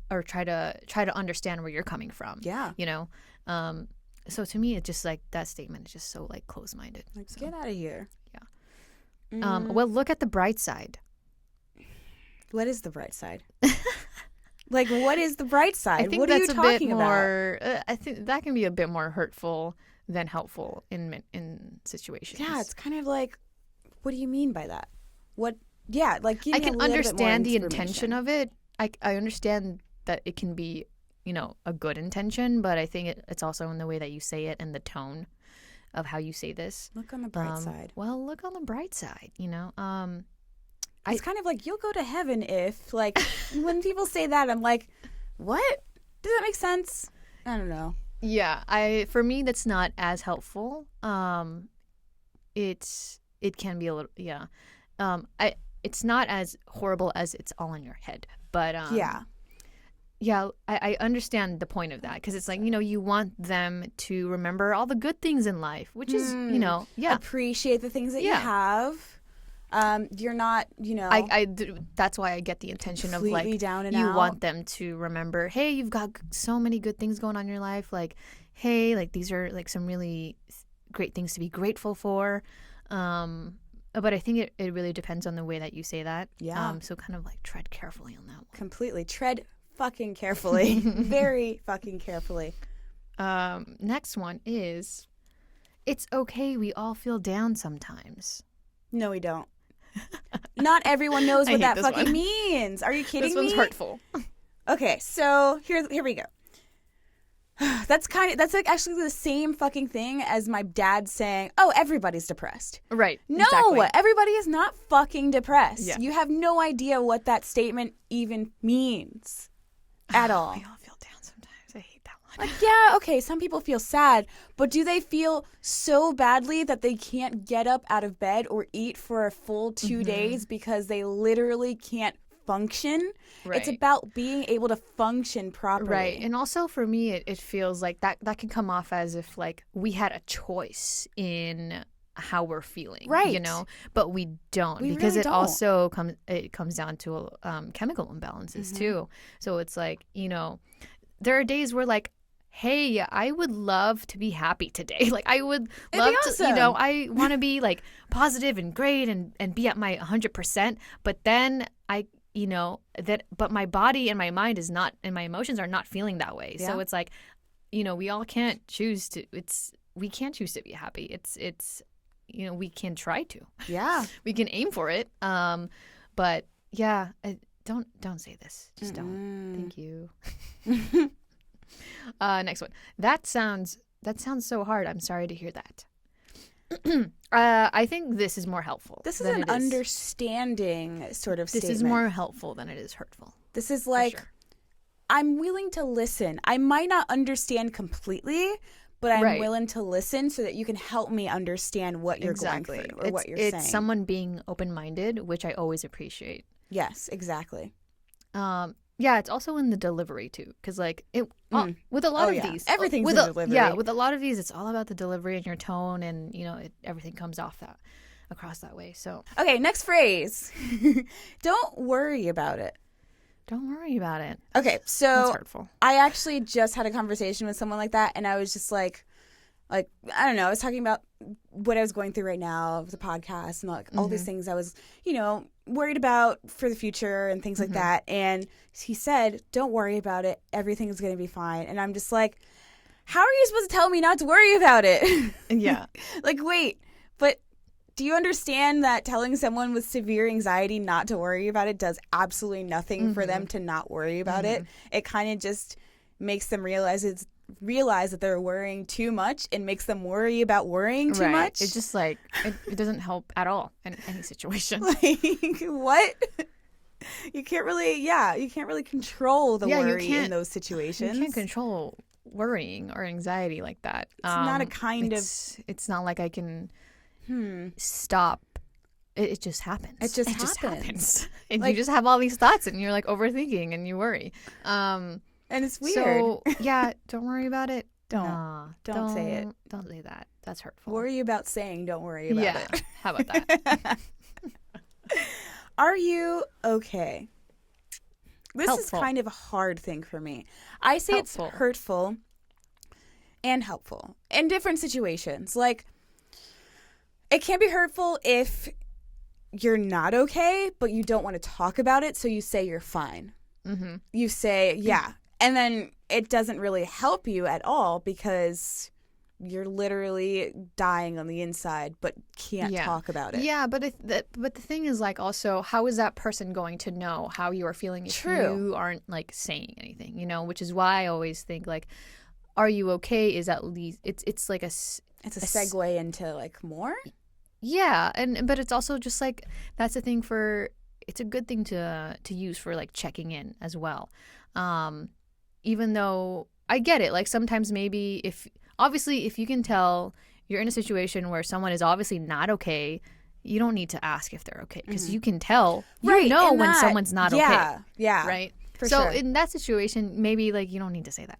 or try to understand where you're coming from. Yeah. You know? So to me, it's just like that statement is just so like close-minded. Like, so, get out of here. Yeah. Well, look at the bright side. What is the bright side? Like, what is the bright side? I think what that's are you a bit talking more. I think that can be a bit more hurtful than helpful in situations. Yeah, it's kind of like, what do you mean by that? What? Yeah, like give me I can a little bit more understand the information. intention of it. I understand that it can be, a good intention, but I think it's also in the way that you say it and the tone of how you say this. Look on the bright side. Well, look on the bright side. It's kind of like, you'll go to heaven if, like, when people say that, I'm like, what? Does that make sense? I don't know. Yeah, for me that's not as helpful. It can be a little, yeah. It's not as horrible as it's all in your head, but yeah, I understand the point of that, because it's like, you want them to remember all the good things in life, which is, appreciate the things that you have. You're not, that's why I get the intention of completely like, down and you out. want them to remember, hey, you've got so many good things going on in your life. Like, hey, like these are like some really great things to be grateful for. But I think it really depends on the way that you say that. Yeah. So kind of like tread carefully on that one. Completely. Tread fucking carefully. Very fucking carefully. Next one is, it's okay, we all feel down sometimes. No, we don't. Not everyone knows what that fucking means. Are you kidding me? This one's hurtful. Okay, so here we go. That's like actually the same fucking thing as my dad saying, "Oh, everybody's depressed." Right. No, exactly. everybody is not fucking depressed. Yeah. You have no idea what that statement even means at all. We all feel down sometimes. I hate that one. Like, yeah, okay, some people feel sad, but do they feel so badly that they can't get up out of bed or eat for a full 2 days because they literally can't function? Right. It's about being able to function properly. Right. And also for me, it feels like that can come off as if like we had a choice in how we're feeling, right? But we don't, because it also comes down to chemical imbalances too. So it's like, there are days where like, hey, I would love to be happy today. Like, I would love to, I want to be like positive and great and be at my 100%. But then but my body and my mind is not, and my emotions are not feeling that way. Yeah. So it's like, we all can't choose to, we can't choose to be happy. It's, we can try to. Yeah. We can aim for it. But yeah, don't say this. Just don't. Thank you. Next one. That sounds so hard. I'm sorry to hear that. I think this is more helpful. This is an understanding sort of statement. This is more helpful than it is hurtful. This is like, sure. I'm willing to listen. I might not understand completely, but I'm willing to listen so that you can help me understand what you're going through or what you're saying. It's someone being open-minded, which I always appreciate. Yes, exactly. Yeah, it's also in the delivery too, because like with a lot of these, everything's in the delivery. Yeah, with a lot of these, it's all about the delivery and your tone, and everything comes off across that way. So okay, next phrase. Don't worry about it. Don't worry about it. Okay, so that's hurtful. I actually just had a conversation with someone like that, and I was just like I don't know. I was talking about what I was going through right now with the podcast and like all these things I was, worried about for the future and things like that. And he said, "Don't worry about it. Everything's going to be fine." And I'm just like, how are you supposed to tell me not to worry about it? Yeah. Like, wait, but do you understand that telling someone with severe anxiety not to worry about it does absolutely nothing for them to not worry about it? It kind of just makes them realize that they're worrying too much and makes them worry about worrying too much. It's just like it doesn't help at all in any situation. Like, what? You can't really control the worry in those situations. You can't control worrying or anxiety like that. It's not a kind of. It's not like I can stop. It just happens. It just happens. And Like, you just have all these thoughts and you're like overthinking and you worry. and it's weird. So yeah, don't worry about it. Don't. Nah, Don't say it. Don't say that. That's hurtful. Worry about saying don't worry about yeah. it. How about that? Are you okay? This Helpful. is kind of a hard thing for me. I say Helpful. it's hurtful and helpful in different situations. Like, it can be hurtful if you're not okay, but you don't want to talk about it, so you say you're fine. Mm-hmm. You say, yeah. And then it doesn't really help you at all because you're literally dying on the inside, but can't talk about it. Yeah, but the thing is, like, also, how is that person going to know how you are feeling if you aren't, like, saying anything, you know? Which is why I always think, like, are you okay is at least, it's like It's a segue into, like, more? Yeah, but it's also just, like, that's the thing it's a good thing to use for, like, checking in as well. Even though I get it, like, sometimes maybe obviously, if you can tell you're in a situation where someone is obviously not okay, you don't need to ask if they're okay because you can tell. You know when someone's not okay. Yeah. Right? For so sure. in that situation, maybe, like, you don't need to say that.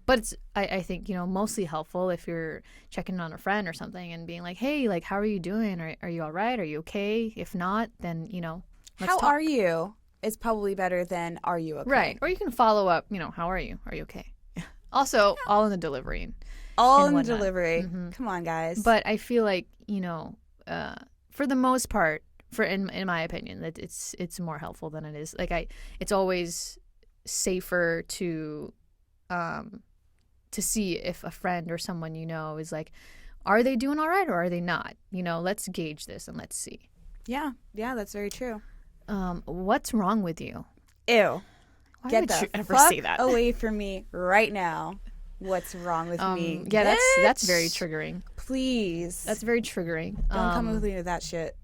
But it's, I think, you know, mostly helpful if you're checking on a friend or something and being like, hey, like, how are you doing? Are you all right? Are you okay? If not, then, you know, let's How talk. are you is probably better than are you okay? Right. Or you can follow up, you know, how are you? Are you okay? Also, all in the delivery. All and in the whatnot. delivery. Mhm. Come on, guys. But I feel like, you know, for the most part, in my opinion, that it's more helpful than it is. Like, it's always safer to see if a friend or someone you know is like, are they doing all right or are they not? You know, let's gauge this and let's see. yeah, that's very true. What's wrong with you? Ew. Why Get would the you ever fuck say that? away from me right now. What's wrong with me? Yeah, that's Bitch. very triggering. Please. That's very triggering. Don't come with me with that shit.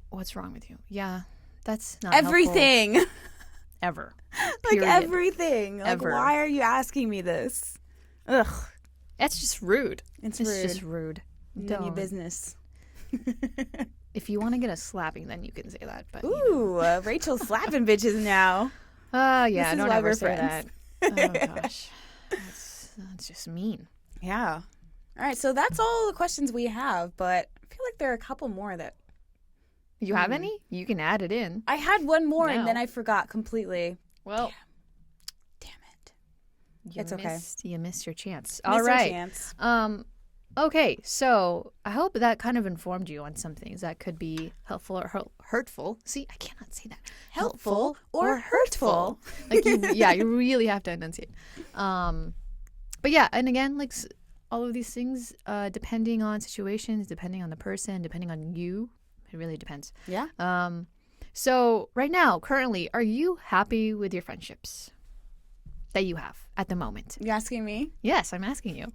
What's wrong with you? Yeah, that's not Everything. helpful. Ever. Like, Period. everything. Like, Ever. why are you asking me this? Ugh. That's just rude. It's It's rude. just rude. None of your Don't. business. If you want to get a slapping, then you can say that. But Ooh, Rachel's slapping bitches now. yeah, This is don't why ever we're say friends. that. Oh gosh, that's just mean. Yeah. All right, so that's all the questions we have, but I feel like there are a couple more that You have any? You can add it in. I had one more and No. then I forgot completely. Well, Damn it. It's okay. You missed your chance. Missed All our right. chance. Okay, so I hope that kind of informed you on some things that could be helpful or hurtful. See, I cannot say that. Helpful or hurtful. Like, you really have to enunciate. But yeah, and again, like, all of these things, depending on situations, depending on the person, depending on you, it really depends. Yeah. So right now, currently, are you happy with your friendships that you have at the moment? You asking me? Yes, I'm asking you.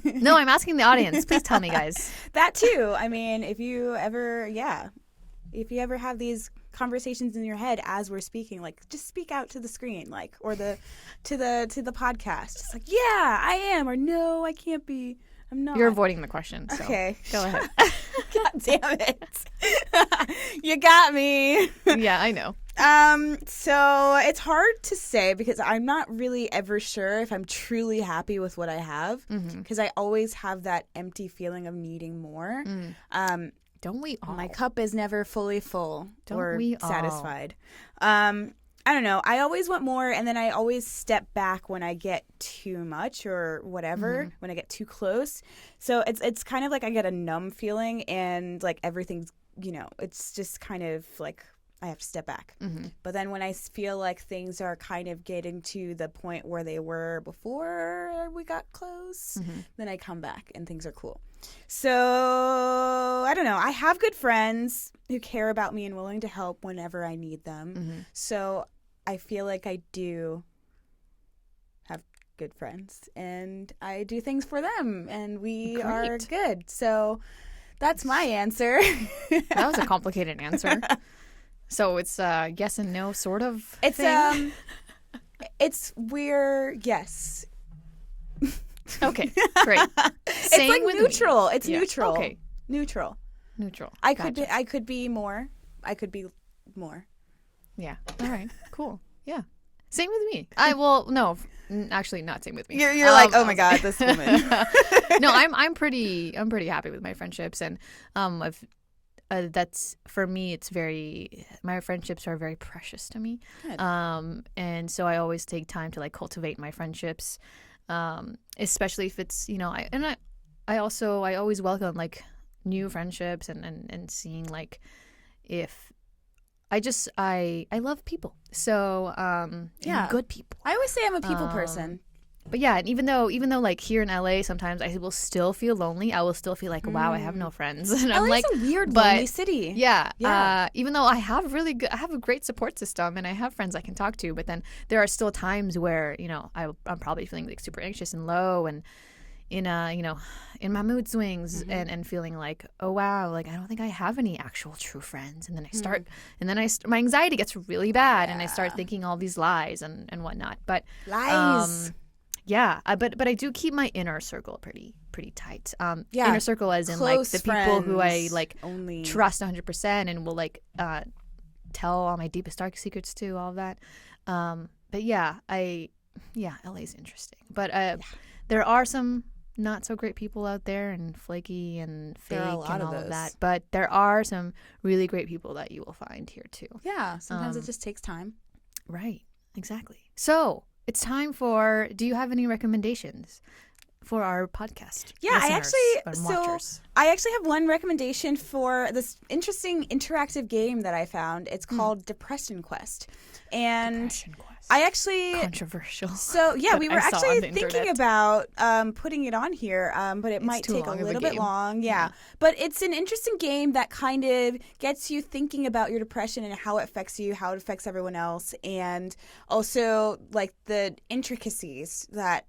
No, I'm asking the audience. Please tell me, guys. That too. I mean, if you ever have these conversations in your head as we're speaking, like, just speak out to the screen, like, or to the podcast. It's like, yeah, I am, or no, I can't be. I'm not. You're avoiding the question. So Okay. go ahead. God damn it. You got me. Yeah, I know. So it's hard to say because I'm not really ever sure if I'm truly happy with what I have because I always have that empty feeling of needing more. Don't we all? My cup is never fully full or we all? satisfied. I don't know. I always want more, and then I always step back when I get too much or whatever, when I get too close. So it's kind of like I get a numb feeling, and like everything's, it's just kind of like I have to step back. But then when I feel like things are kind of getting to the point where they were before we got close, then I come back and things are cool. So I don't know. I have good friends who care about me and willing to help whenever I need them. So I feel like I do have good friends and I do things for them and we are Great. good. So that's my answer. That was a complicated answer. So it's yes and no sort of It's thing? it's we're yes. Okay, great. It's like neutral. It's Yeah. neutral. Okay, Neutral. neutral. I Gotcha. could be more. I could be more. Yeah. All right. Cool. Yeah. Same with me. Actually, not same with me. You're like, oh my god, this woman. No, I'm pretty happy with my friendships, and I've that's for me. It's my friendships are very precious to me. Good. And so I always take time to like cultivate my friendships, especially if it's I always welcome like new friendships and seeing like if I love people. So Yeah. and good people. I always say I'm a people person. But yeah, and even though like here in LA, sometimes I will still feel lonely. I will still feel like, wow, I have no friends. And I'm LA's like, a weird, but lonely city. yeah, Yeah. even though I have a great support system and I have friends I can talk to, but then there are still times where I'm probably feeling like super anxious and low and in in my mood swings and feeling like, oh wow, like I don't think I have any actual true friends. And then my anxiety gets really bad and I start thinking all these lies and whatnot. But Lies. yeah, but I do keep my inner circle pretty tight. Yeah, inner circle as in like close the people who I friends like only. trust 100% and will like tell all my deepest dark secrets to, all of that. But yeah, LA's interesting. But there are some not so great people out there and flaky and fake There are a lot and of all of those. that. But there are some really great people that you will find here too. Yeah, sometimes it just takes time. Right, exactly. So it's time for, do you have any recommendations for our podcast? Yeah, I actually have one recommendation for this interesting interactive game that I found. It's called Depression Quest. And Depression Quest. I actually Controversial. So yeah, we But were I saw on actually the thinking internet. about putting it on here, but it might too take a long of a little bit game. long. Yeah. But it's an interesting game that kind of gets you thinking about your depression and how it affects you, how it affects everyone else, and also like the intricacies that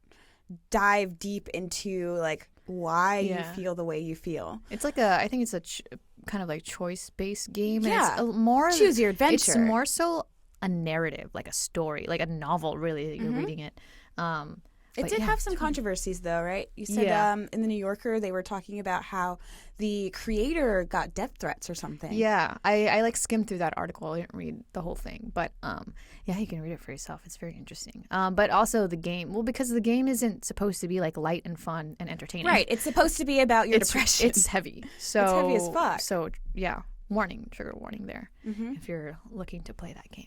dive deep into like why you feel the way you feel. It's like I think it's a kind of like choice-based game. Yeah. And it's more Choose your adventure. It's more so a narrative, like a story, like a novel, really, that you're reading it. It did have some controversies, though, right? You said in the New Yorker they were talking about how the creator got death threats or something. Yeah, I like skimmed through that article. I didn't read the whole thing, but yeah, you can read it for yourself. It's very interesting. But also the game, well, because the game isn't supposed to be like light and fun and entertaining. Right. It's supposed to be about your depression. It's heavy. So it's heavy as fuck. So yeah, trigger warning there if you're looking to play that game.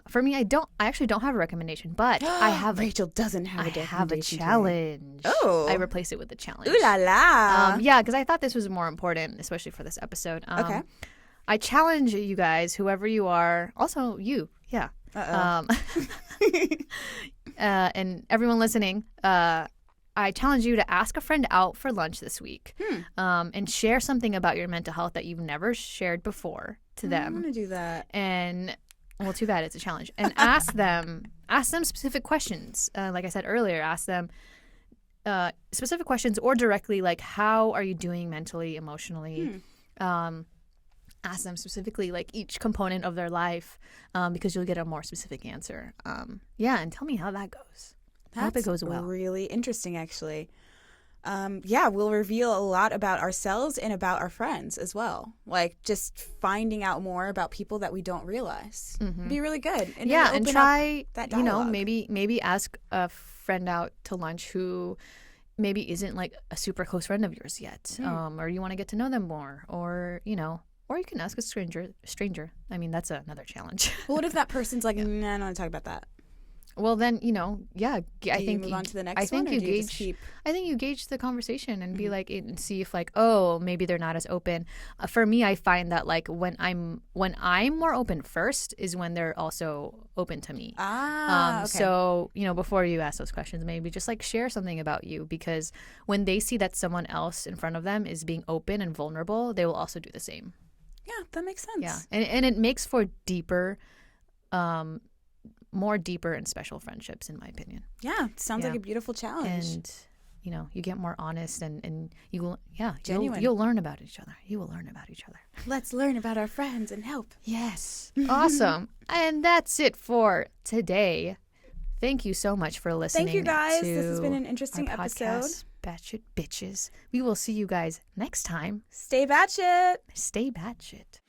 For me, I actually don't have a recommendation, but I have Rachel doesn't have a recommendation. challenge. Oh. I replace it with a challenge. Ooh la la. Yeah, because I thought this was more important, especially for this episode. Okay. I challenge you guys, whoever you are, also you, yeah. And everyone listening, I challenge you to ask a friend out for lunch this week, and share something about your mental health that you've never shared before to them. I'm gonna do that. And well, too bad, it's a challenge. And ask them specific questions. Like I said earlier, ask them specific questions, or directly like, how are you doing mentally, emotionally? Ask them specifically like each component of their life, because you'll get a more specific answer. And tell me how that goes. I hope it goes well. Really interesting, actually. We'll reveal a lot about ourselves and about our friends as well. Like just finding out more about people that we don't realize. It'd be really good. And and try that dialogue. dialogue. Maybe ask a friend out to lunch who maybe isn't like a super close friend of yours yet, or you want to get to know them more, or or you can ask a stranger. I mean, that's another challenge. Well, what if that person's like, nah, I don't want to talk about that? Well, then I think move on to the next I think one, or you do you gauge. just keep... I think you gauge the conversation and be like, and see if like, oh, maybe they're not as open. For me, I find that like when I'm more open first is when they're also open to me. Okay. So before you ask those questions, maybe just like share something about you, because when they see that someone else in front of them is being open and vulnerable, they will also do the same. Yeah, that makes sense. Yeah, and it makes for deeper, more deeper and special friendships, in my opinion. Yeah, sounds like a beautiful challenge. And you get more honest, and Genuine. you'll learn about each other. You will learn about each other. Let's learn about our friends and help. Yes. Awesome. And that's it for today. Thank you so much for listening. Thank you guys. To this has been an interesting our episode. Podcast, Batsht Btches. We will see you guys next time. Stay Batsht. Stay Batsht.